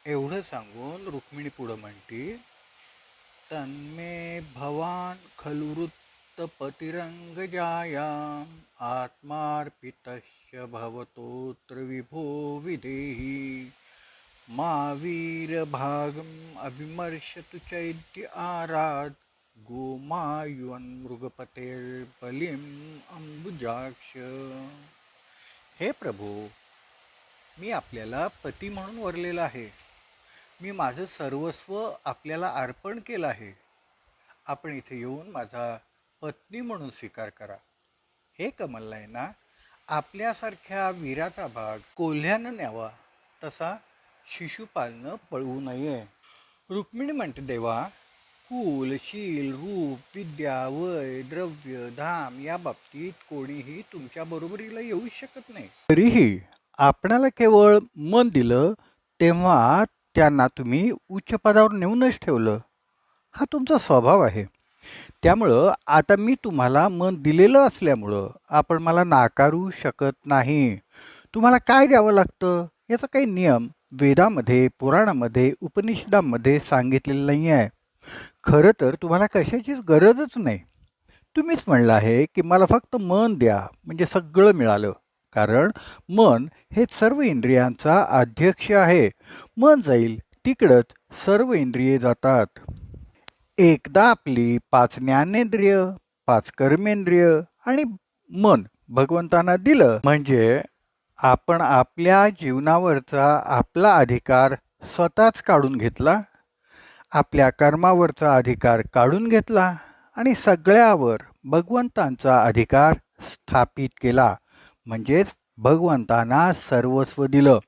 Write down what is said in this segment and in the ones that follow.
एवढं सांगून रुक्मिणी पुढं म्हणती, तन्मे भवान खलुवृत्तपतिरंगजाया आत्मार्पितस्य भवतोऽत्र विभो विधेहि मा वीरभागम् अभिमर्शतु चैद्य आराध गोमायुन्मृगपतेर्बलिम् अंबुजाक्ष। हे प्रभो, मी आपल्याला पती म्हणून वरलेला आहे. मी माझं सर्वस्व आपल्याला अर्पण केलं आहे. आपण इथे येऊन माझा पत्नी म्हणून स्वीकार करा. हे कमलनयना, आपल्यासारख्या वीराचा भाग कोल्ह्यानं न्यावा, तसा शिशुपालनं पळवू नये. रुक्मिणी म्हणते, देवा, कुल, शील, रूप, विद्या, वय, द्रव्य, धाम या बाबतीत कोणीही तुमच्या बरोबरीला येऊ शकत नाही. तरीही आपणाला केवळ मन दिलं तेव्हा त्यांना तुम्ही उच्च पदावर नेऊनच ठेवलं. हा तुमचा स्वभाव आहे. त्यामुळं आता मी तुम्हाला मन दिलेलं असल्यामुळं आपण मला नाकारू शकत नाही. तुम्हाला काय द्यावं लागतं याचा काही नियम वेदामध्ये, पुराणामध्ये, उपनिषदांमध्ये सांगितलेलं नाही आहे. खरं तर तुम्हाला कशाचीच गरजच नाही. तुम्हीच म्हणलं आहे की मला फक्त मन द्या म्हणजे सगळं मिळालं. कारण मन हे सर्व इंद्रियांचा अध्यक्ष आहे. मन जाईल तिकडंच सर्व इंद्रिये जातात. एकदा आपली 5 ज्ञानेंद्रिय, 5 कर्मेंद्रिय आणि मन भगवंतांना दिलं म्हणजे आपण आपल्या जीवनावरचा आपला अधिकार स्वतःच काढून घेतला, आपल्या कर्मावरचा अधिकार काढून घेतला आणि सगळ्यावर भगवंतांचा अधिकार स्थापित केला. म्हणजेच भगवंतांना सर्वस्व दिलं.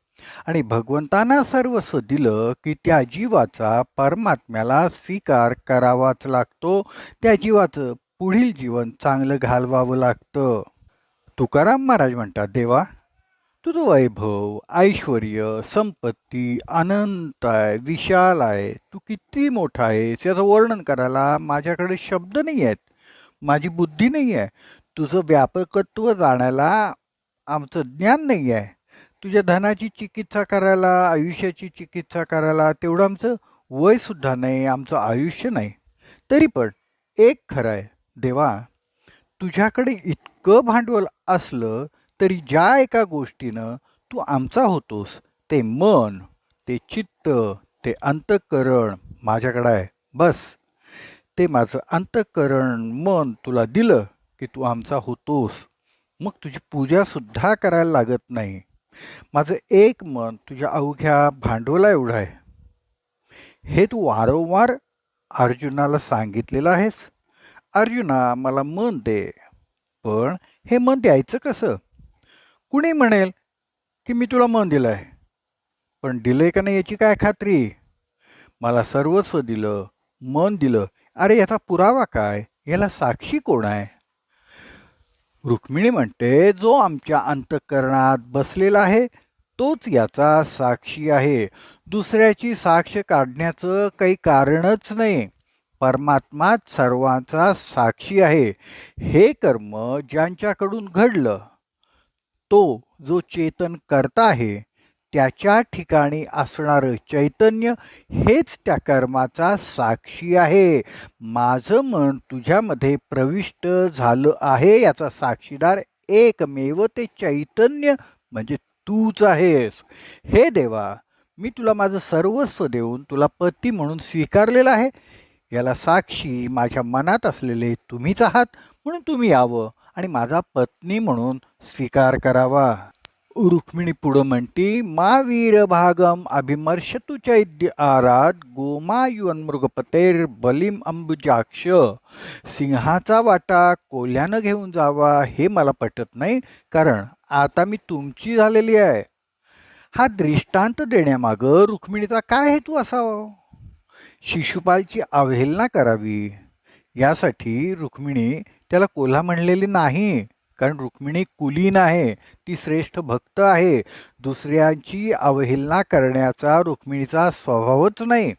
आणि भगवंतांना सर्वस्व दिलं की त्या जीवाचा परमात्म्याला स्वीकार करावाच लागतो. त्या जीवाचं पुढील जीवन चांगलं घालवावं लागतं. तुकाराम महाराज म्हणतात, देवा, तुझं वैभव, ऐश्वर्य, संपत्ती अनंत आहे, विशाल आहे. तू किती मोठा आहेस याचं वर्णन करायला माझ्याकडे शब्द नाही आहेत, माझी बुद्धी नाही आहे. तुझं व्यापकत्व जाणायला आमचं ज्ञान नाही आहे. तुझ्या धनाची चिकित्सा करायला, आयुष्याची चिकित्सा करायला तेवढं आमचं वयसुद्धा नाही, आमचं आयुष्य नाही. तरी पण एक खरं आहे, देवा, तुझ्याकडे इतकं भांडवल असलं तरी ज्या एका गोष्टीनं तू आमचा होतोस ते मन, ते चित्त, ते अंतःकरण माझ्याकडे आहे. बस ते माझं अंतःकरण मन तुला दिलं की तू आमचा होतोस. मग तुझी पूजासुद्धा करायला लागत नाही. माझं एक मन तुझ्या अवघ्या भांडवला एवढं आहे. हे तू वारंवार अर्जुनाला सांगितलेलं आहेस. अर्जुना, मला मन दे. पण हे मन द्यायचं कसं? कुणी म्हणेल की मी तुला मन दिलंय, पण दिलंय का नाही याची काय खात्री? मला सर्वस्व दिलं, मन दिलं. अरे याचा पुरावा काय? याला साक्षी कोण आहे? रुक्मिणी म्हणते, जो आमच्या अंतःकरणात बसलेला आहे तोच याचा साक्षी आहे. दुसऱ्याची साक्ष काढण्याचं काही कारणच नाही. परमात्माच सर्वांचा साक्षी आहे. हे कर्म ज्यांच्याकडून घडलं तो जो चेतन करता आहे त्याच्या ठिकाणी असणारं चैतन्य हेच त्या कर्माचा साक्षी आहे. माझं मन तुझ्यामध्ये प्रविष्ट झालं आहे याचा साक्षीदार एकमेव ते चैतन्य म्हणजे तूच आहेस. हे देवा, मी तुला माझं सर्वस्व देऊन तुला पती म्हणून स्वीकारलेलं आहे. याला साक्षी माझ्या मनात असलेले तुम्हीच आहात. म्हणून तुम्ही यावं आणि माझा पत्नी म्हणून स्वीकार करावा. रुक्मिणी पुढं म्हणती, मा वीर भागम अभिमर्शतु चैद्य आरात गोमायुन्मृगपतेर बलिम अंबुजाक्ष. सिंहाचा वाटा कोल्ह्यानं घेऊन जावा हे मला पटत नाही, कारण आता मी तुमची झालेली आहे. हा दृष्टांत देण्यामागं रुक्मिणीचा काय हेतू असावा? शिशुपालची अवहेलना करावी यासाठी रुक्मिणी त्याला कोल्हा म्हणलेली नाही. कारण रुक्मिणी कुलीन आहे, ती श्रेष्ठ भक्त आहे. दुसऱ्यांची अवहेलना करण्याचा रुक्मिणीचा स्वभावच नाही.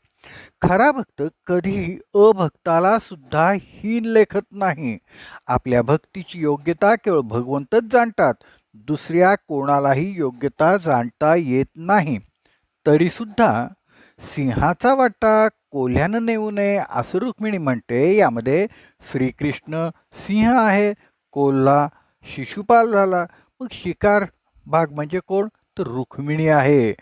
खरा भक्त कधीही अभक्ताला सुद्धा हीन लेखत नाही. आपल्या भक्तीची योग्यता केवळ भगवंतच जाणतात. दुसऱ्या कोणालाही योग्यता जाणता येत नाही. तरी सुद्धा सिंहाचा वाटा कोल्ह्यानं नेऊ नये असं रुक्मिणी म्हणते. यामध्ये श्रीकृष्ण सिंह आहे, कोल्हा शिशुपाल झाला. मग शिकार भाग म्हणजे कोण? तर रुक्मिणी आहे.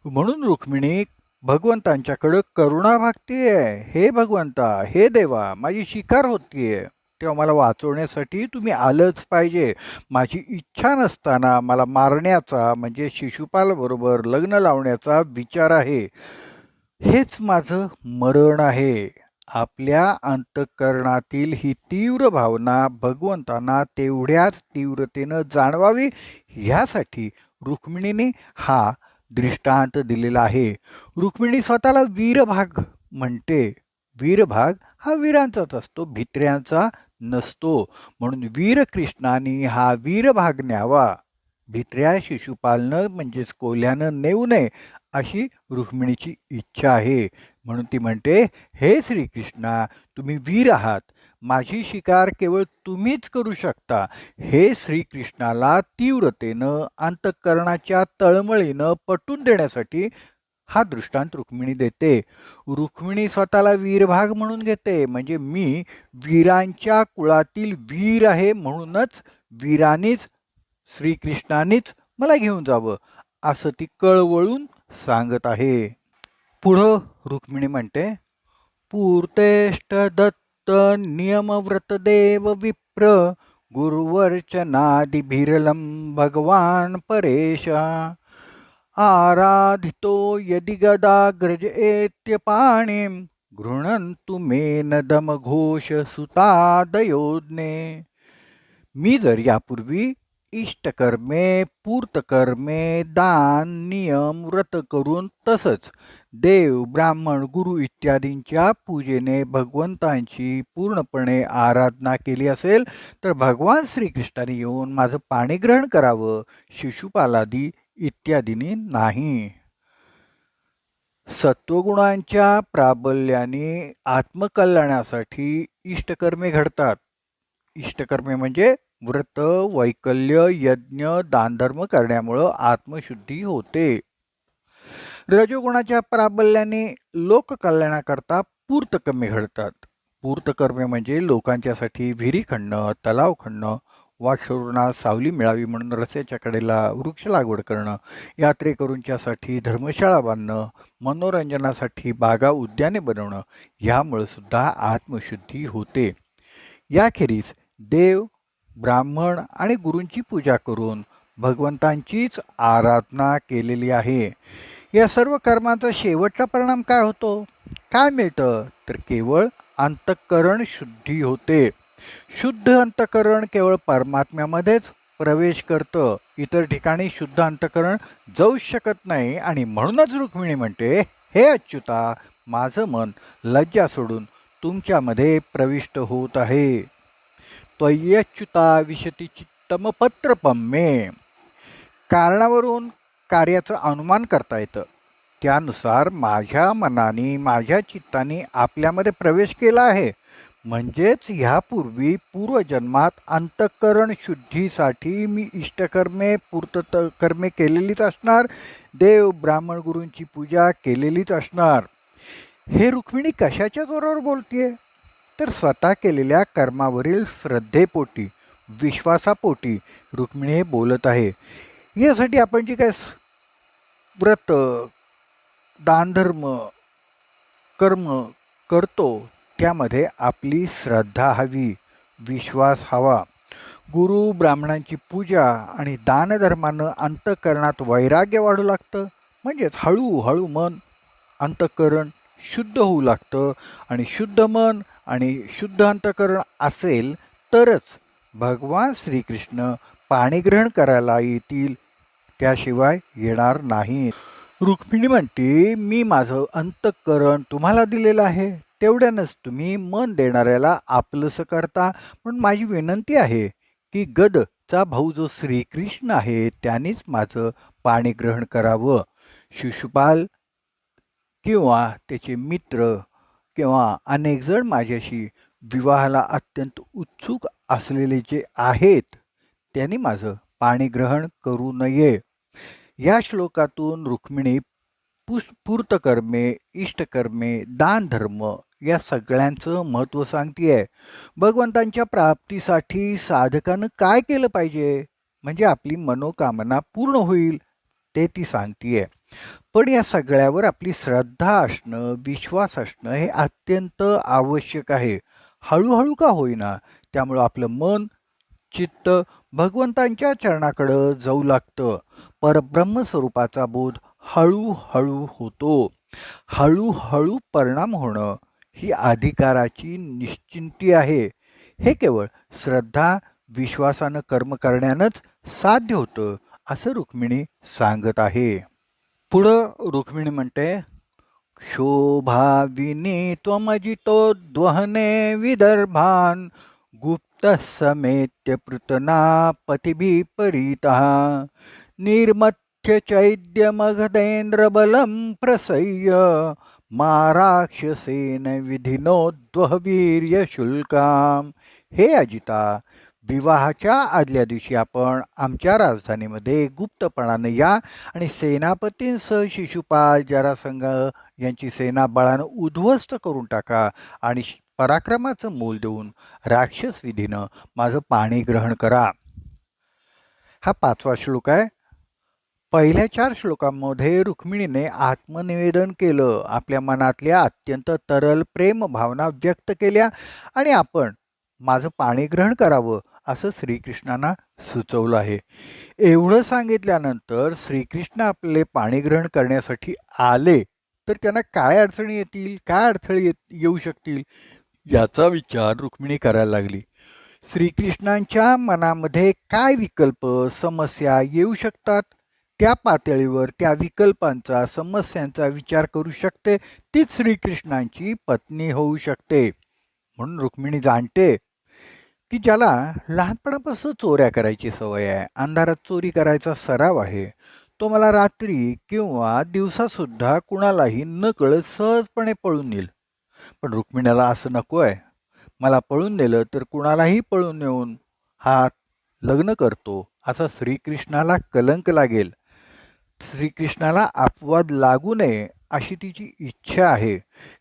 म्हणून रुक्मिणी भगवंतांच्याकडं करुणा भागतीये. हे भगवंता, हे देवा, माझी शिकार होतीये, तेव्हा मला वाचवण्यासाठी तुम्ही आलंच पाहिजे. माझी इच्छा नसताना मला मारण्याचा म्हणजे शिशुपाल बरोबर लग्न लावण्याचा विचार आहे. हेच माझं मरण आहे. आपल्या अंतःकरणातील ही तीव्र भावना भगवंतांना तेवढ्याच तीव्रतेनं जाणवावी, ह्यासाठी रुक्मिणीने हा दृष्टांत दिलेला आहे. रुक्मिणी स्वतःला वीरभाग म्हणते. वीरभाग हा वीरांचाच असतो, भित्र्यांचा नसतो. म्हणून वीरकृष्णाने हा वीरभाग न्यावा. भित्र्या शिशुपालनं म्हणजेच कोल्ह्यानं नेऊ नये अशी रुक्मिणीची इच्छा आहे. म्हणून ती म्हणते, हे श्रीकृष्णा, तुम्ही वीर आहात, माझी शिकार केवळ तुम्हीच करू शकता. हे श्रीकृष्णाला तीव्रतेनं अंतःकरणाच्या तळमळीनं पटवून देण्यासाठी हा दृष्टांत रुक्मिणी देते. रुक्मिणी स्वतःला वीरभाग म्हणून घेते, म्हणजे मी वीरांच्या कुळातील वीर आहे, म्हणूनच वीरानीच श्रीकृष्णानीच मला घेऊन जावं असं ती कळवळून सांगत आहे. पुढं रुक्मिणी म्हणते, पूर्तेष्ट दत्त नियमव्रत देव विप्र गुरुवर्चनादिभिरलं भगवान परेश आराधितो यदि गदाग्रज एत्य पाणिं गृह्णन्तु मेन दमघोष सुतादयोज्ञे. मी जर यापूर्वी इष्टकर्मे, पूर्तकर्मे, दान, नियम, व्रत करून तसंच देव, ब्राह्मण, गुरु इत्यादींच्या पूजेने भगवंतांची पूर्णपणे आराधना केली असेल तर भगवान श्रीकृष्णाने येऊन माझं पाणीग्रहण करावं, शिशुपालादी इत्यादींनी नाही. सत्वगुणांच्या प्राबल्याने आत्मकल्याणासाठी इष्टकर्मे घडतात. इष्टकर्मे म्हणजे व्रत, वैकल्य, यज्ञ, दानधर्म करण्यामुळं आत्मशुद्धी होते. रजोगुणाच्या प्राबल्याने लोककल्याणाकरता पूर्तकर्मे घडतात. पूर्तकर्मे म्हणजे लोकांच्यासाठी विहिरी खणणं, तलाव खणणं, वाटसरुणास सावली मिळावी म्हणून रस्त्याच्या कडेला वृक्ष लागवड करणं, यात्रेकरूंच्यासाठी धर्मशाळा बांधणं, मनोरंजनासाठी बागा उद्याने बनवणं, ह्यामुळे सुद्धा आत्मशुद्धी होते. याखेरीज देव, ब्राह्मण आणि गुरूंची पूजा करून भगवंतांचीच आराधना केलेली आहे. या सर्व कर्मांचा शेवटचा परिणाम काय होतो? काय मिळतं? तर केवळ अंतःकरण शुद्धी होते. शुद्ध अंतःकरण केवळ परमात्म्यामध्येच प्रवेश करतं. इतर ठिकाणी शुद्ध अंतःकरण जाऊ शकत नाही. आणि म्हणूनच रुक्मिणी म्हणते, हे अच्युता, माझं मन लज्जा सोडून तुमच्यामध्ये प्रविष्ट होत आहे. त्वय्यच्युता विशती चित्तमपत्रपम मे. कारणावरून कार्याचं अनुमान करता येतं. त्यानुसार माझ्या मनाने, माझ्या चित्ताने आपल्यामध्ये प्रवेश केला आहे. म्हणजेच ह्यापूर्वी पूर्वजन्मात अंतःकरण शुद्धीसाठी मी इष्टकर्मे, पूर्तकर्मे केलेलीच असणार, देव, ब्राह्मण, गुरूंची पूजा केलेलीच असणार. हे रुक्मिणी कशाच्या जोरावर बोलतीये? तर स्वतः केलेल्या कर्मावरील श्रद्धेपोटी, विश्वासापोटी रुक्मिणी हे बोलत आहे. यासाठी आपण जे काय व्रत, दानधर्म, कर्म करतो त्यामध्ये आपली श्रद्धा हवी, विश्वास हवा. गुरु ब्राह्मणांची पूजा आणि दानधर्मानं अंतःकरणात वैराग्य वाढू लागतं. म्हणजेच हळूहळू मन, अंतःकरण शुद्ध होऊ लागतं. आणि शुद्ध मन आणि शुद्ध अंतःकरण असेल तरच भगवान श्रीकृष्ण पाणीग्रहण करायला येतील, त्याशिवाय येणार नाही. रुक्मिणी म्हणते, मी माझं अंतःकरण तुम्हाला दिलेलं आहे, तेवढ्यानंच तुम्ही मन देणाऱ्याला आपलंसं करता. म्हणून माझी विनंती आहे की गदचा भाऊ जो श्रीकृष्ण आहे त्यानेच माझं पाणीग्रहण करावं. शिशुपाल किंवा त्याचे मित्र किंवा अनेक जण माझ्याशी विवाहाला अत्यंत उत्सुक असलेले जे आहेत त्यांनी माझं पाणीग्रहण करू नये. या श्लोकातून रुक्मिणी पूर्तकर्मे, इष्टकर्मे, दान धर्म या सगळ्यांचं महत्त्व सांगतेय. भगवंतांच्या प्राप्तीसाठी साधकानं काय केलं पाहिजे म्हणजे आपली मनोकामना पूर्ण होईल ते ती सांगतेय. पण या सगळ्यावर आपली श्रद्धा असणं, विश्वास असणं हे अत्यंत आवश्यक आहे. हळूहळू का होईना त्यामुळं आपलं मन, चित्त भगवंतांच्या चरणाकडं जाऊ लागतं. परब्रह्म स्वरूपाचा बोध हळूहळू होतो. हळूहळू परिणाम होणं ही अधिकाराची निश्चिंती आहे. हे केवळ श्रद्धा, विश्वासानं कर्म करण्यानंच साध्य होतं असं रुक्मिणी सांगत आहे. पुढं रुक्मिणी म्हणते, शोभाविनी त्वमजितोद्वहने विदर्भान् गुप्तः समेत्य पृतनापतिभिः परितः निर्मथ्य चैद्यमगधेन्द्रबलं प्रसह्य मा राक्षसेन विधिनोद्वहवीर्यशुल्काम्. हे अजिता, विवाहाच्या आदल्या दिवशी आपण आमच्या राजधानीमध्ये गुप्तपणाने या आणि सेनापतींसह शिशुपाल, जरासंध यांची सेना बळानं उद्ध्वस्त करून टाका आणि पराक्रमाचं मोल देऊन राक्षस विधीनं माझं पाणी ग्रहण करा. हा 5वा श्लोक आहे. पहिल्या 4 श्लोकांमध्ये रुक्मिणीने आत्मनिवेदन केलं, आपल्या मनातल्या अत्यंत तरल प्रेम भावना व्यक्त केल्या आणि आपण माझं पाणी ग्रहण करावं असं श्रीकृष्णांना सुचवलं आहे. एवढं सांगितल्यानंतर श्रीकृष्ण आपले पाणी ग्रहण करण्यासाठी आले तर त्यांना काय अडचणी येतील, काय अडथळे येऊ शकतील याचा विचार रुक्मिणी करायला लागली. श्रीकृष्णांच्या मनामध्ये काय विकल्प, समस्या येऊ शकतात त्या पातळीवर त्या विकल्पांचा, समस्यांचा विचार करू शकते तीच श्रीकृष्णांची पत्नी होऊ शकते. म्हणून रुक्मिणी जाणते की ज्याला लहानपणापासून चोऱ्या करायची सवय आहे, अंधारात चोरी करायचा सराव आहे, तो मला रात्री किंवा दिवसासुद्धा कुणालाही नकळत सहजपणे पळून नेईल. पण रुक्मिणीला असं नको आहे. मला पळून नेलं तर कुणालाही पळून नेऊन हा लग्न करतो असा श्रीकृष्णाला कलंक लागेल. श्रीकृष्णाला अपवाद लागू नये अशी तिची इच्छा आहे.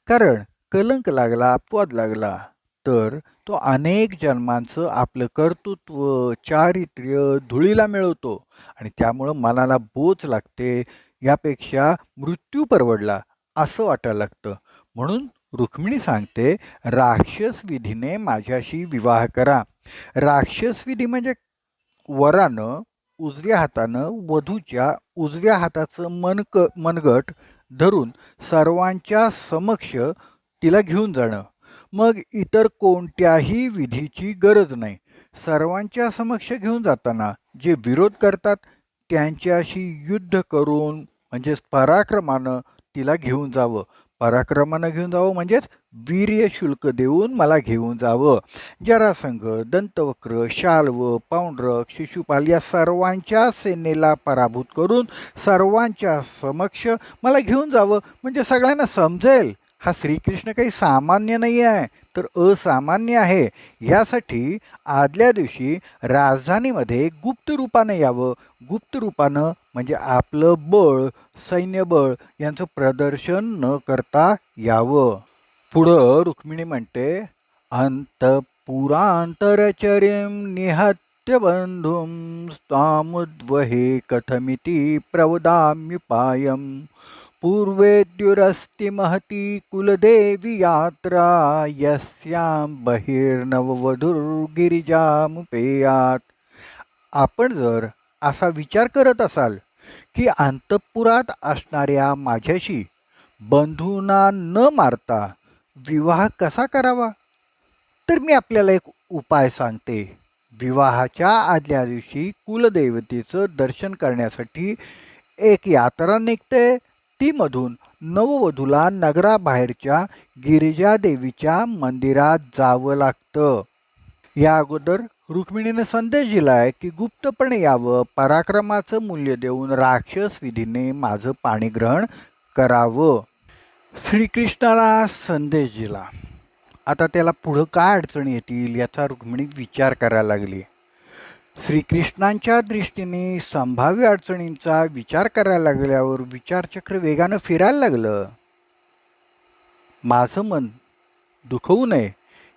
कारण कलंक लागला, अपवाद लागला तर तो अनेक जन्मांचं आपलं कर्तृत्व, चारित्र्य धुळीला मिळवतो आणि त्यामुळं मनाला बोच लागते. यापेक्षा मृत्यू परवडला असं वाटायला लागतं. म्हणून रुक्मिणी सांगते, राक्षस विधीने माझ्याशी विवाह करा. राक्षस विधी म्हणजे वरानं उजव्या हातानं वधूच्या उजव्या हाताचं मनगट धरून सर्वांच्या समक्ष तिला घेऊन जाणं. मग इतर कोणत्याही विधीची गरज नाही. सर्वांच्या समक्ष घेऊन जाताना जे विरोध करतात त्यांच्याशी युद्ध करून म्हणजेच पराक्रमानं तिला घेऊन जावं. पराक्रमानं घेऊन जावं म्हणजेच वीर्य शुल्क देऊन मला घेऊन जावं. जरासंध, दंतवक्र, शाल्व, पौंड्रक, शिशुपाल या सर्वांच्या सेनेला पराभूत करून सर्वांच्या समक्ष मला घेऊन जावं. म्हणजे सगळ्यांना समजेल हा श्रीकृष्ण काही सामान्य नाही आहे तर असामान्य आहे. यासाठी आदल्या दिवशी राजधानीमध्ये गुप्त रूपानं यावं. गुप्त रूपानं म्हणजे आपलं बळ, सैन्यबळ यांचं प्रदर्शन न करता यावं. पुढं रुक्मिणी म्हणते, अंतपुरांतरचरीं निहत्य बंधुं स्वामुद्वहे कथमिति प्रवदाम्युपायम् पूर्वेद्युरस्ति महती कुलदेवी यात्रा यस्यां बहिर्नववधुर्गिरिजामुपेयात. आपण जर असा विचार करत असाल की अंतःपुरात असणाऱ्या माझ्याशी बंधूंना न मारता विवाह कसा करावा तर मी आपल्याला एक उपाय सांगते. विवाहाच्या आदल्या दिवशी कुलदेवतेचं दर्शन करण्यासाठी एक यात्रा निघते. ती मधून नववधूला नगराबाहेरच्या गिरिजादेवीच्या मंदिरात जावं लागतं. या अगोदर रुक्मिणीने संदेश दिलाय की गुप्तपणे यावं, पराक्रमाचं मूल्य देऊन राक्षस विधीने माझं पाणीग्रहण करावं. श्रीकृष्णाला संदेश दिला. आता त्याला पुढं काय अडचणी येतील याचा रुक्मिणी विचार करायला लागली. श्रीकृष्णांच्या दृष्टीने संभाव्य अडचणींचा विचार करायला लागल्यावर विचारचक्र वेगानं फिरायला लागलं. माझं मन दुखवू नये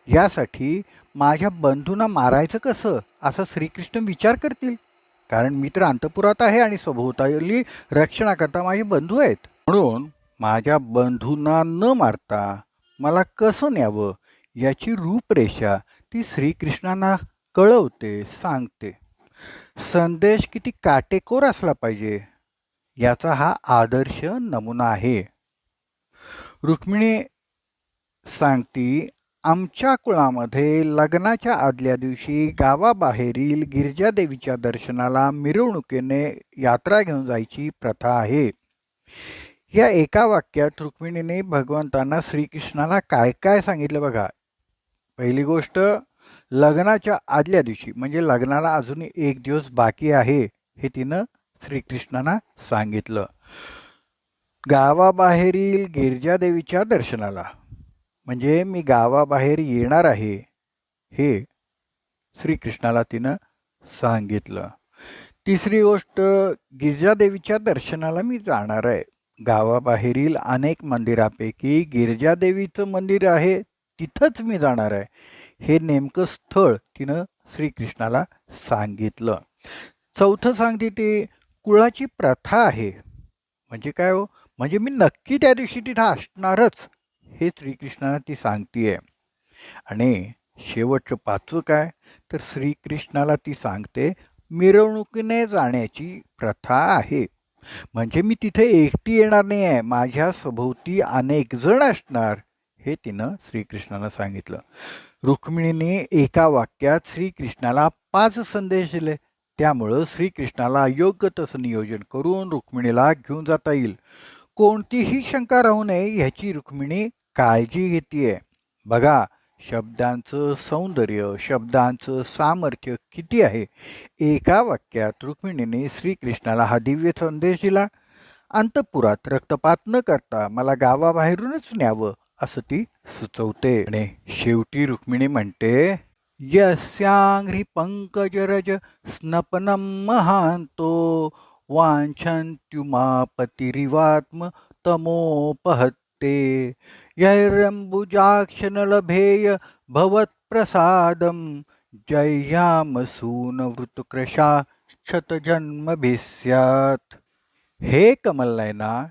यासाठी माझ्या बंधूंना मारायचं कसं असा श्रीकृष्ण विचार करतील, कारण मी तर अंतपुरात आहे आणि सभोवताली रक्षणाकरता माझे बंधू आहेत. म्हणून माझ्या बंधूंना न मारता मला कसं न्यावं याची रूपरेषा ती श्रीकृष्णांना कळवते, सांगते. संदेश किती काटेकोर असला पाहिजे याचा हा आदर्श नमुना आहे. रुक्मिणी सांगती, आमच्या कुळामध्ये लग्नाच्या आदल्या दिवशी गावाबाहेरील गिरिजादेवीच्या दर्शनाला मिरवणुकीने यात्रा घेऊन जायची प्रथा आहे. या एका वाक्यात रुक्मिणीने भगवंतांना श्रीकृष्णाला काय काय सांगितलं बघा. पहिली गोष्ट, लग्नाच्या आदल्या दिवशी म्हणजे लग्नाला अजून एक दिवस बाकी आहे हे तिनं श्रीकृष्णांना सांगितलं. गावाबाहेरील गिरिजादेवीच्या दर्शनाला म्हणजे मी गावाबाहेर येणार आहे हे श्रीकृष्णाला तिनं सांगितलं. तिसरी गोष्ट, गिरिजादेवीच्या दर्शनाला मी जाणार आहे. गावाबाहेरील अनेक मंदिरापैकी गिरिजादेवीचं मंदिर आहे, तिथंच मी जाणार आहे. हे नेमकं स्थळ तिनं श्रीकृष्णाला सांगितलं. चौथं सांगते ते कुळाची प्रथा आहे. म्हणजे काय हो, म्हणजे मी नक्की त्या दिवशी तिथं असणारच हे श्रीकृष्णाला ती सांगतीये. आणि शेवटचं पाचवं काय, तर श्रीकृष्णाला ती सांगते मिरवणुकीने जाण्याची प्रथा आहे. म्हणजे मी तिथे एकटी येणार नाही आहे, माझ्या सभोवती अनेक जण असणार हे तिनं श्रीकृष्णाला सांगितलं. रुक्मिणीने एका वाक्यात श्रीकृष्णाला 5 संदेश दिले. त्यामुळं श्रीकृष्णाला योग्य तसं नियोजन करून रुक्मिणीला घेऊन जाता येईल. कोणतीही शंका राहू नये ह्याची रुक्मिणी काळजी घेतीये. बघा, शब्दांचं सौंदर्य, शब्दांचं सामर्थ्य किती आहे. एका वाक्यात रुक्मिणीने श्रीकृष्णाला हा दिव्य संदेश दिला. अंतपुरात रक्तपात न करता मला गावाबाहेरूनच न्यावं असं ती सुचवते. आणि शेवटी रुक्मिणी म्हणते, यस्यांघ्रि पंकजरज स्नपनम महांतो वाञ्छन्त्युमापतिरिवात्म तमोपहत्ते यैरम्बुजाक्षनलभेय भवत्प्रसादं जह्यामसूनवृतकृशा शतजन्मभिस्यात्. हे कमलनयना,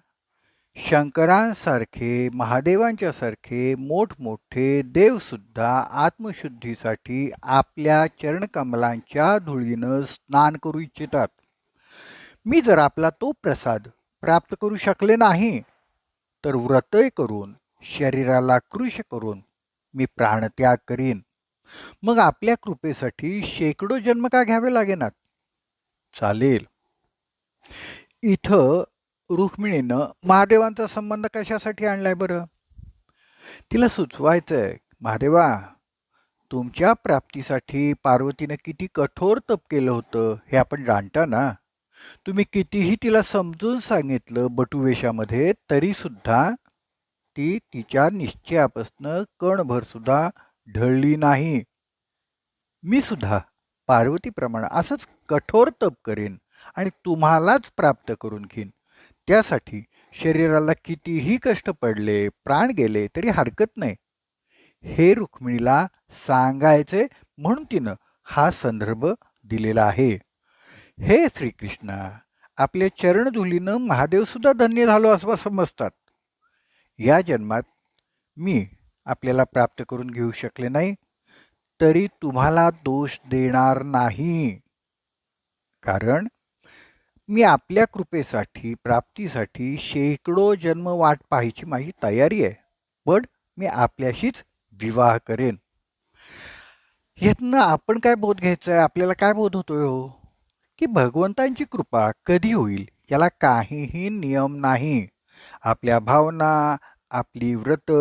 शंकरांसारखे, महादेवांच्या सारखे मोठमोठे देवसुद्धा आत्मशुद्धीसाठी आपल्या चरणकमलांच्या धुळीनं स्नान करू इच्छितात. मी जर आपला तो प्रसाद प्राप्त करू शकले नाही तर व्रतय करून, शरीराला कृश करून मी प्राणत्याग करीन. मग आपल्या कृपेसाठी शेकडो जन्म का घ्यावे लागेनात? चालेल. इथं रुक्मिणीनं महादेवांचा संबंध कशासाठी आणलाय बरं? तिला सुचवायचंय, महादेवा, तुमच्या प्राप्तीसाठी पार्वतीनं किती कठोर तप केलं होतं हे आपण जाणता ना. तुम्ही कितीही तिला समजून सांगितलं बटुवेशामध्ये तरी सुद्धा ती तिच्या निश्चयापासनं कणभर सुद्धा ढळली नाही. मी सुद्धा पार्वतीप्रमाणे असंच कठोर तप करेन आणि तुम्हालाच प्राप्त करून घेईन. त्यासाठी शरीराला कितीही कष्ट पडले, प्राण गेले तरी हरकत नाही हे रुक्मिणीला सांगायचे, म्हणून तिनं हा संदर्भ दिलेला आहे. हे श्रीकृष्णा, आपल्या चरणधुलीनं महादेव सुद्धा धन्य झालो असं समजतात. या जन्मात मी आपल्याला प्राप्त करून घेऊ शकले नाही तरी तुम्हाला दोष देणार नाही, कारण मी आपल्या कृपेसाठी, प्राप्तीसाठी शेकडो जन्म वाट पाहायची माझी तयारी आहे. पण मी आपल्याशीच विवाह करेन. यातनं आपण काय बोध घ्यायचा आहे? आपल्याला काय बोध होतोय हो? की भगवंतांची कृपा कधी होईल याला काहीही नियम नाही. आपल्या भावना, आपली व्रत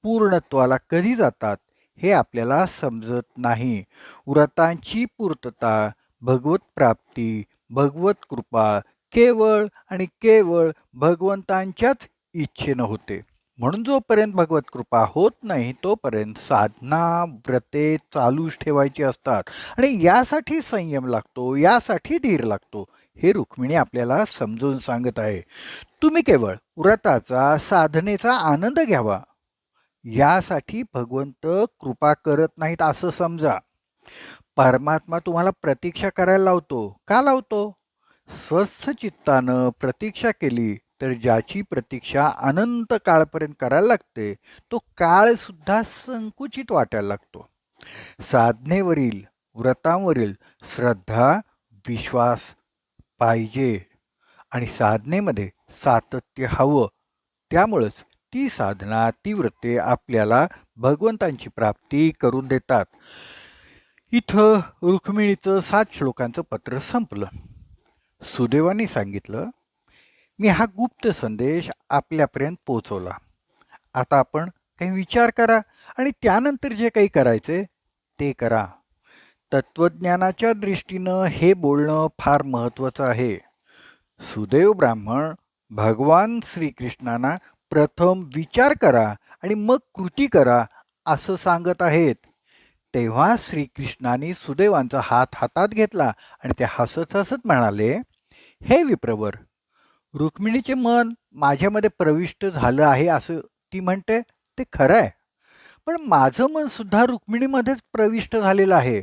पूर्णत्वाला कधी जातात हे आपल्याला समजत नाही. व्रतांची पूर्तता, भगवत प्राप्ती, भगवत कृपा केवळ आणि केवळ भगवंतांच्याच इच्छेनं होते. म्हणून जोपर्यंत भगवत कृपा होत नाही तोपर्यंत साधना व्रते चालूच ठेवायची असतात आणि यासाठी संयम लागतो, यासाठी धीर लागतो. हे रुक्मिणी आपल्याला समजून सांगत आहे. तुम्ही केवळ व्रताचा साधनेचा आनंद घ्यावा, यासाठी भगवंत कृपा करत नाहीत असं समजा. परमात्मा तुम्हाला प्रतीक्षा करायला लावतो. का लावतो? स्वस्थ चित्तानं प्रतीक्षा केली तर ज्याची प्रतीक्षा अनंत काळपर्यंत करायला लागते तो काळ सुद्धा संकुचित वाटायला लागतो. साधनेवरील व्रतांवरील श्रद्धा विश्वास पाहिजे आणि साधनेमध्ये सातत्य हवं. त्यामुळंच ती साधना ती व्रते आपल्याला भगवंतांची प्राप्ती करून देतात. इथं रुक्मिणीचं 7 श्लोकांचं पत्र संपलं. सुदैवाने सांगितलं, मी हा गुप्त संदेश आपल्यापर्यंत पोहोचवला. आता आपण काही विचार करा आणि त्यानंतर जे काही करायचे ते करा. तत्वज्ञानाच्या दृष्टीनं हे बोलणं फार महत्त्वाचं आहे. सुदैव ब्राह्मण भगवान श्रीकृष्णांना प्रथम विचार करा आणि मग कृती करा असं सांगत आहेत. तेव्हा श्रीकृष्णाने सुदैवांचा हात हातात घेतला आणि ते हसत हसत म्हणाले, हे विप्रवर, रुक्मिणीचे मन माझ्यामध्ये प्रविष्ट झालं आहे असं ती म्हणते ते खरं आहे. पण माझं मन सुद्धा रुक्मिणीमध्येच प्रविष्ट झालेलं आहे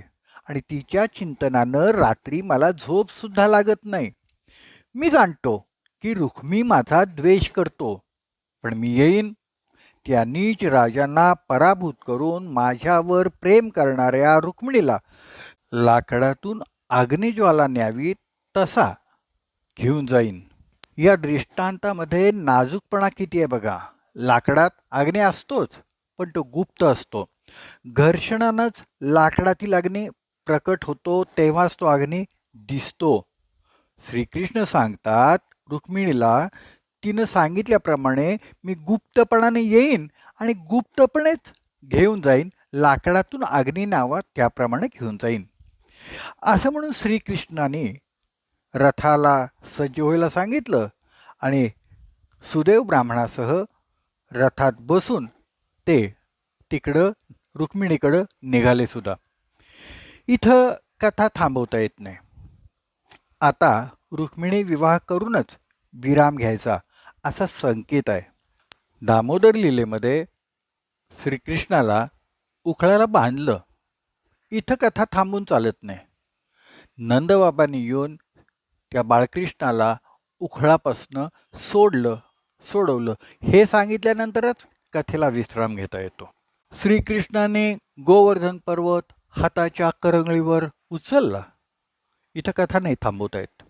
आणि तिच्या चिंतनानं रात्री मला झोप सुद्धा लागत नाही. मी जाणतो की रुक्मी माझा द्वेष करतो, पण मी येईन. त्या नीच राजांना पराभूत करून माझ्यावर प्रेम करणाऱ्या रुक्मिणीला लाकडातून अग्निज्वाला न्यावी तसा घेऊन जाईन. या दृष्टांतामध्ये नाजूकपणा किती आहे बघा. लाकडात अग्नी असतोच, पण तो गुप्त असतो. घर्षणानंच लाकडातील अग्नी प्रकट होतो, तेव्हाच तो अग्नी दिसतो. श्रीकृष्ण सांगतात रुक्मिणीला, तिनं सांगितल्याप्रमाणे मी गुप्तपणाने येईन आणि गुप्तपणेच घेऊन जाईन. लाकडातून अग्नी नावा त्याप्रमाणे घेऊन जाईन असं म्हणून श्रीकृष्णाने रथाला सज्ज व्हायला सांगितलं आणि सुदैव ब्राह्मणासह रथात बसून ते तिकडं रुक्मिणीकडं निघाले सुद्धा. इथं कथा थांबवता येत नाही. आता रुक्मिणी विवाह करूनच विराम घ्यायचा असा संकेत आहे. दामोदर लीलेमध्ये श्रीकृष्णाला उखळाला बांधलं. इथं कथा थांबून चालत नाही. नंदबाबांनी येऊन त्या बाळकृष्णाला उखळापासनं सोडवलं हे सांगितल्यानंतरच कथेला विश्राम घेता येतो. श्रीकृष्णाने गोवर्धन पर्वत हाताच्या करंगळीवर उचलला. इथं कथा नाही थांबवता येत.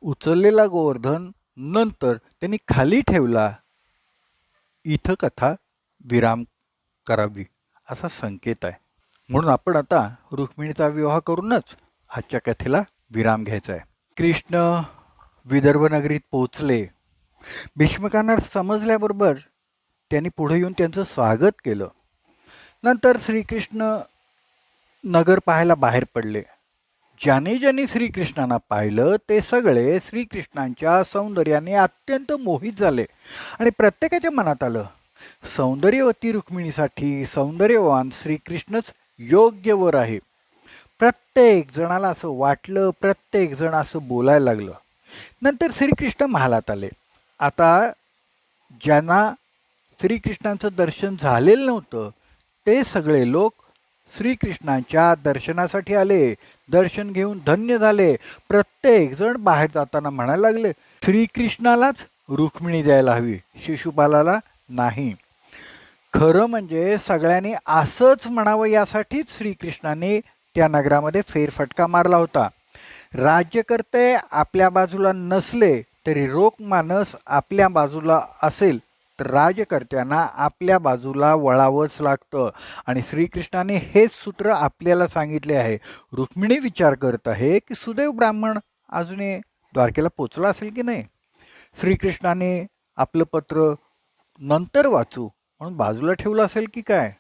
उचललेला गोवर्धन नंतर त्यांनी खाली ठेवला. इथं कथा विराम करावी असा संकेत आहे. म्हणून आपण आता रुक्मिणीचा विवाह करूनच आजच्या कथेला विराम घ्यायचा आहे. कृष्ण विदर्भ नगरीत पोहोचले. भीष्मकांना समजल्याबरोबर त्यांनी पुढे येऊन त्यांचं स्वागत केलं. नंतर श्रीकृष्ण नगर पाहायला बाहेर पडले. ज्याने ज्याने श्रीकृष्णांना पाहिलं ते सगळे श्रीकृष्णांच्या सौंदर्याने अत्यंत मोहित झाले आणि प्रत्येकाच्या मनात आलं, सौंदर्यवती रुक्मिणीसाठी सौंदर्यवान श्रीकृष्णच योग्य वर आहे. प्रत्येक जणाला असं वाटलं, प्रत्येक जण असं बोलायला लागलं. नंतर श्रीकृष्ण महालात आले. आता ज्यांना श्रीकृष्णांचं दर्शन झालेलं नव्हतं ते सगळे लोक श्रीकृष्णांच्या दर्शनासाठी आले. दर्शन घेऊन धन्य झाले. प्रत्येक जण बाहेर जाताना म्हणायला लागले, श्रीकृष्णालाच रुक्मिणी द्यायला हवी, शिशुपालाला नाही. खरं म्हणजे सगळ्यांनी असंच म्हणावं यासाठीच श्रीकृष्णाने त्या नगरामध्ये फेरफटका मारला होता. राज्यकर्ते आपल्या बाजूला नसले तरी लोकमानस आपल्या बाजूला असेल तर राजकर्त्यांना आपल्या बाजूला वळावंच लागतं आणि श्रीकृष्णाने हेच सूत्र आपल्याला सांगितले आहे. रुक्मिणी विचार करत आहे की सुदैव ब्राह्मण अजूनही द्वारकेला पोचला असेल की नाही. श्रीकृष्णाने आपलं पत्र नंतर वाचू म्हणून बाजूला ठेवलं असेल की काय.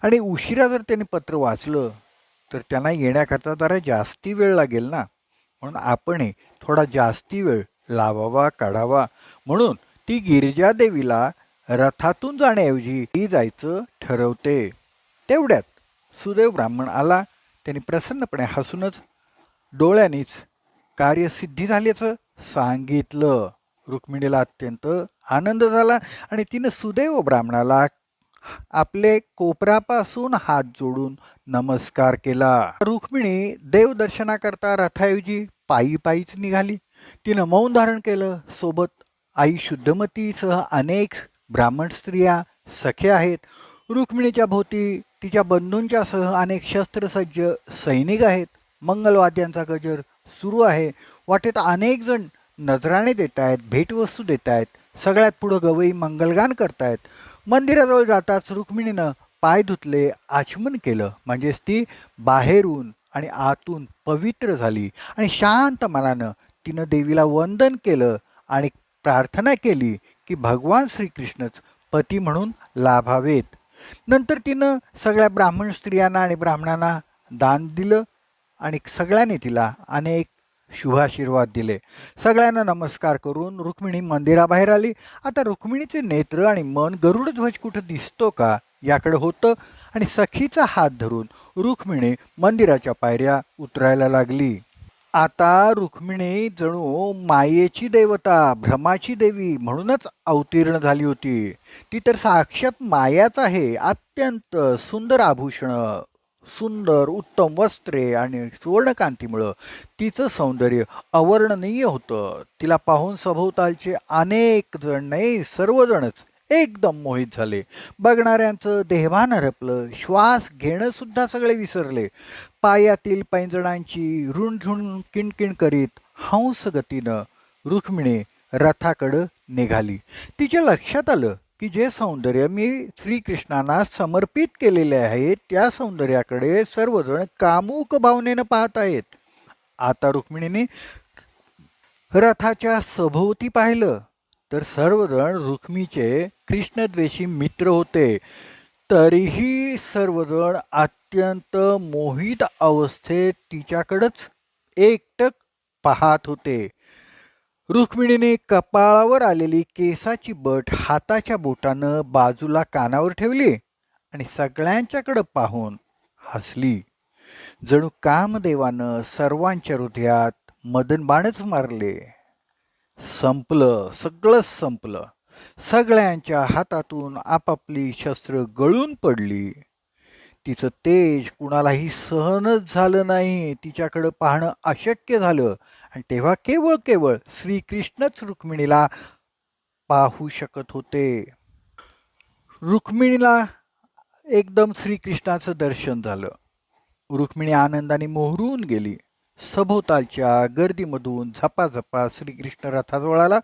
आणि उशिरा जर त्यांनी पत्र वाचलं तर त्यांना येण्याकरता जरा जास्ती वेळ लागेल ना. म्हणून आपणही थोडा जास्ती वेळ लावावा काढावा. म्हणून ती गिरिजा देवीला रथातून जाण्याऐवजी ती जायचं ठरवते. तेवढ्यात सुदैव ब्राह्मण आला. त्यांनी प्रसन्नपणे हसूनच डोळ्यांनीच कार्यसिद्धी झाल्याचं सांगितलं. रुक्मिणीला अत्यंत आनंद झाला आणि तिनं सुदैव ब्राह्मणाला आपले कोपरापासून हात जोडून नमस्कार केला. रुक्मिणी देवदर्शनाकरता रथाऐवजी पायी पायीच निघाली. तिनं मौन धारण केलं. सोबत आई शुद्धमतीसह अनेक ब्राह्मण स्त्रिया सख्या आहेत. रुक्मिणीच्या भोवती तिच्या बंधूंच्या सह अनेक शस्त्रसज्ज सैनिक आहेत. मंगलवाद्यांचा गजर सुरू आहे. वाटेत अनेक जण नजराणे देत आहेत, भेटवस्तू देत आहेत. सगळ्यात पुढं गवई मंगलगान करतायत. मंदिराजवळ जाताच रुक्मिणीनं पाय धुतले, आचमन केलं. म्हणजेच ती बाहेरून आणि आतून पवित्र झाली आणि शांत मनानं तिनं देवीला वंदन केलं आणि प्रार्थना केली की भगवान श्रीकृष्णच पती म्हणून लाभावेत. नंतर तिनं सगळ्या ब्राह्मण स्त्रियांना आणि ब्राह्मणांना दान दिलं आणि सगळ्यांनी तिला अनेक शुभाशीर्वाद दिले. सगळ्यांना नमस्कार करून रुक्मिणी मंदिराबाहेर आली. आता रुक्मिणीचे नेत्र आणि मन गरुडध्वज कुठं दिसतो का याकडे होतं आणि सखीचा हात धरून रुक्मिणी मंदिराच्या पायऱ्या उतरायला लागली. आता रुक्मिणी जणू मायेची देवता, भ्रमाची देवी म्हणूनच अवतीर्ण झाली होती. ती तर साक्षात मायाच आहे. अत्यंत सुंदर आभूषण, सुंदर उत्तम वस्त्रे आणि सुवर्णकांतीमुळं तिचं सौंदर्य अवर्णनीय होतं. तिला पाहून सभोवतालचे अनेक जण नाही, सर्वजणच एकदम मोहित झाले. बघणाऱ्यांचं देहभान हरपलं. श्वास घेणं सुद्धा सगळे विसरले. पायातील पैंजणांची रुणझुण किणकिण करीत हंस गतीनं रुक्मिणी रथाकडं निघाली. तिच्या लक्षात आलं की जे सौंदर्य मी श्रीकृष्णांना समर्पित केलेले आहे त्या सौंदर्याकडे सर्वजण कामुक भावनेनं पाहत आहेत. आता रुक्मिणीने रथाच्या सभोवती पाहिलं तर सर्वजण रुक्मीचे कृष्णद्वेषी मित्र होते. तरीही सर्वजण अत्यंत मोहित अवस्थेत तिच्याकडंच एकटक पाहत होते. रुक्मिणीने कपाळावर आलेली केसाची बट हाताच्या बोटानं बाजूला कानावर ठेवली आणि सगळ्यांच्याकडं पाहून हसली. जणू कामदेवानं सर्वांच्या हृदयात मदनबाणच मारले. संपलं, सगळंच संपलं. सगळ्यांच्या हातातून आपापली शस्त्र गळून पडली. तिचं तेज कुणालाही सहनच झालं नाही. तिच्याकडं पाहणं अशक्य झालं आणि तेव्हा केवळ केवळ श्रीकृष्णच रुक्मिणीला पाहू शकत होते. रुक्मिणीला एकदम श्रीकृष्णाचं दर्शन झालं. रुक्मिणी आनंदाने मोहरून गेली. सभोवतालच्या गर्दीमधून झपाझपा श्रीकृष्ण रथाजवळ आला.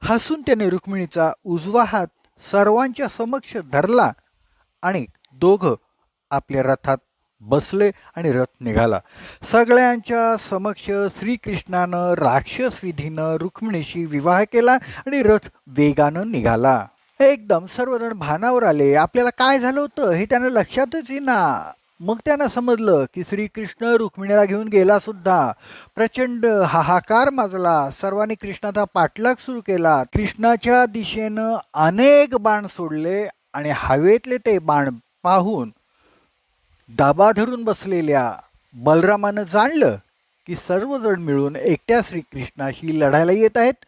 हसून त्याने रुक्मिणीचा उजवा हात सर्वांच्या समक्ष धरला आणि दोघं आपल्या रथात बसले आणि रथ निघाला. सगळ्यांच्या समक्ष श्रीकृष्णानं राक्षस विधीनं रुक्मिणीशी विवाह केला आणि रथ वेगानं निघाला. एकदम सर्वजण भानावर आले. आपल्याला काय झालं होतं हे त्यांना लक्षातच येईना. मग त्यांना समजलं की श्रीकृष्ण रुक्मिणीला घेऊन गेला सुद्धा. प्रचंड हाहाकार माजला. सर्वांनी कृष्णाचा पाठलाग सुरू केला. कृष्णाच्या दिशेनं अनेक बाण सोडले आणि हवेतले ते बाण पाहून दाबा धरून बसलेल्या बलरामानं जाणलं की सर्वजण मिळून एकट्या श्रीकृष्णाशी लढायला येत आहेत.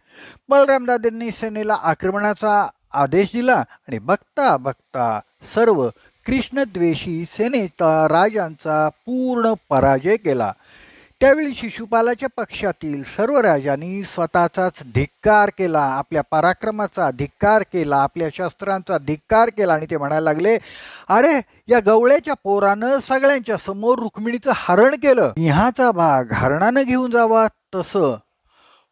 बलरामदादांनी सेनेला आक्रमणाचा आदेश दिला आणि बघता बघता सर्व कृष्णद्वेषी सेनेचा राजांचा पूर्ण पराजय केला. त्यावेळी शिशुपालाच्या पक्षातील सर्व राजांनी स्वतःचाच धिक्कार केला, आपल्या पराक्रमाचा धिक्कार केला, आपल्या शस्त्रांचा धिक्कार केला आणि ते म्हणायला लागले, अरे या गवळ्याच्या पोरानं सगळ्यांच्या समोर रुक्मिणीचं हरण केलं. सिंहाचा भाग हरणानं घेऊन जावा तसं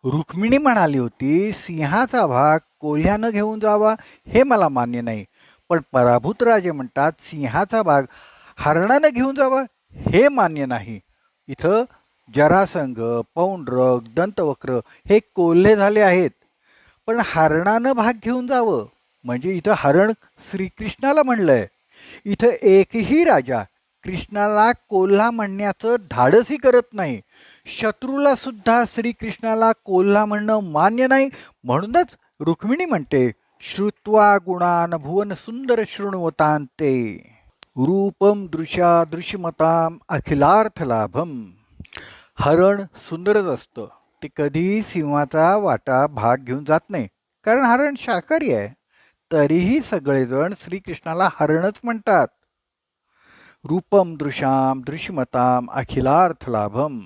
रुक्मिणी म्हणाली होती. सिंहाचा भाग कोल्ह्यानं घेऊन जावा हे मला मान्य नाही, पण पराभूत राजे म्हणतात सिंहाचा भाग हरणानं घेऊन जावा हे मान्य नाही. इथं जरासंघ, पौंड्रक, दंतवक्र हे कोल्हे झाले आहेत, पण हरणानं भाग घेऊन जावं म्हणजे इथं हरण श्रीकृष्णाला म्हणलंय. इथं एकही राजा कृष्णाला कोल्हा म्हणण्याचं धाडसही करत नाही. शत्रूला सुद्धा श्रीकृष्णाला कोल्हा म्हणणं मान्य नाही. म्हणूनच रुक्मिणी म्हणते श्रुत्वा गुणान् भुवन सुंदर शृण्वतान्ते रूपम दृश्या दृश्यमताम अखिलार्थ लाभम. हरण सुंदरच असतं. ते कधीही सिंहाचा वाटा भाग घेऊन जात नाही, कारण हरण शाकाहारी आहे. तरीही सगळेजण श्रीकृष्णाला हरणच म्हणतात. रूपम दृश्याम दृश्यमताम अखिलार्थ लाभम.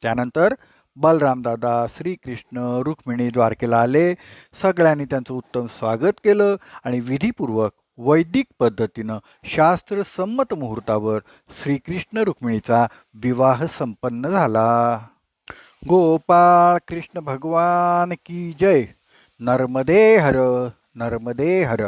त्यानंतर बलरामदादा, श्रीकृष्ण, रुक्मिणी द्वारकेला आले. सगळ्यांनी त्यांचं उत्तम स्वागत केलं आणि विधीपूर्वक वैदिक पद्धतीनं शास्त्रसंमत मुहूर्तावर श्रीकृष्ण रुक्मिणीचा विवाह संपन्न झाला. गोपाळ कृष्ण भगवान की जय. नर्मदे हर, नर्मदे हर.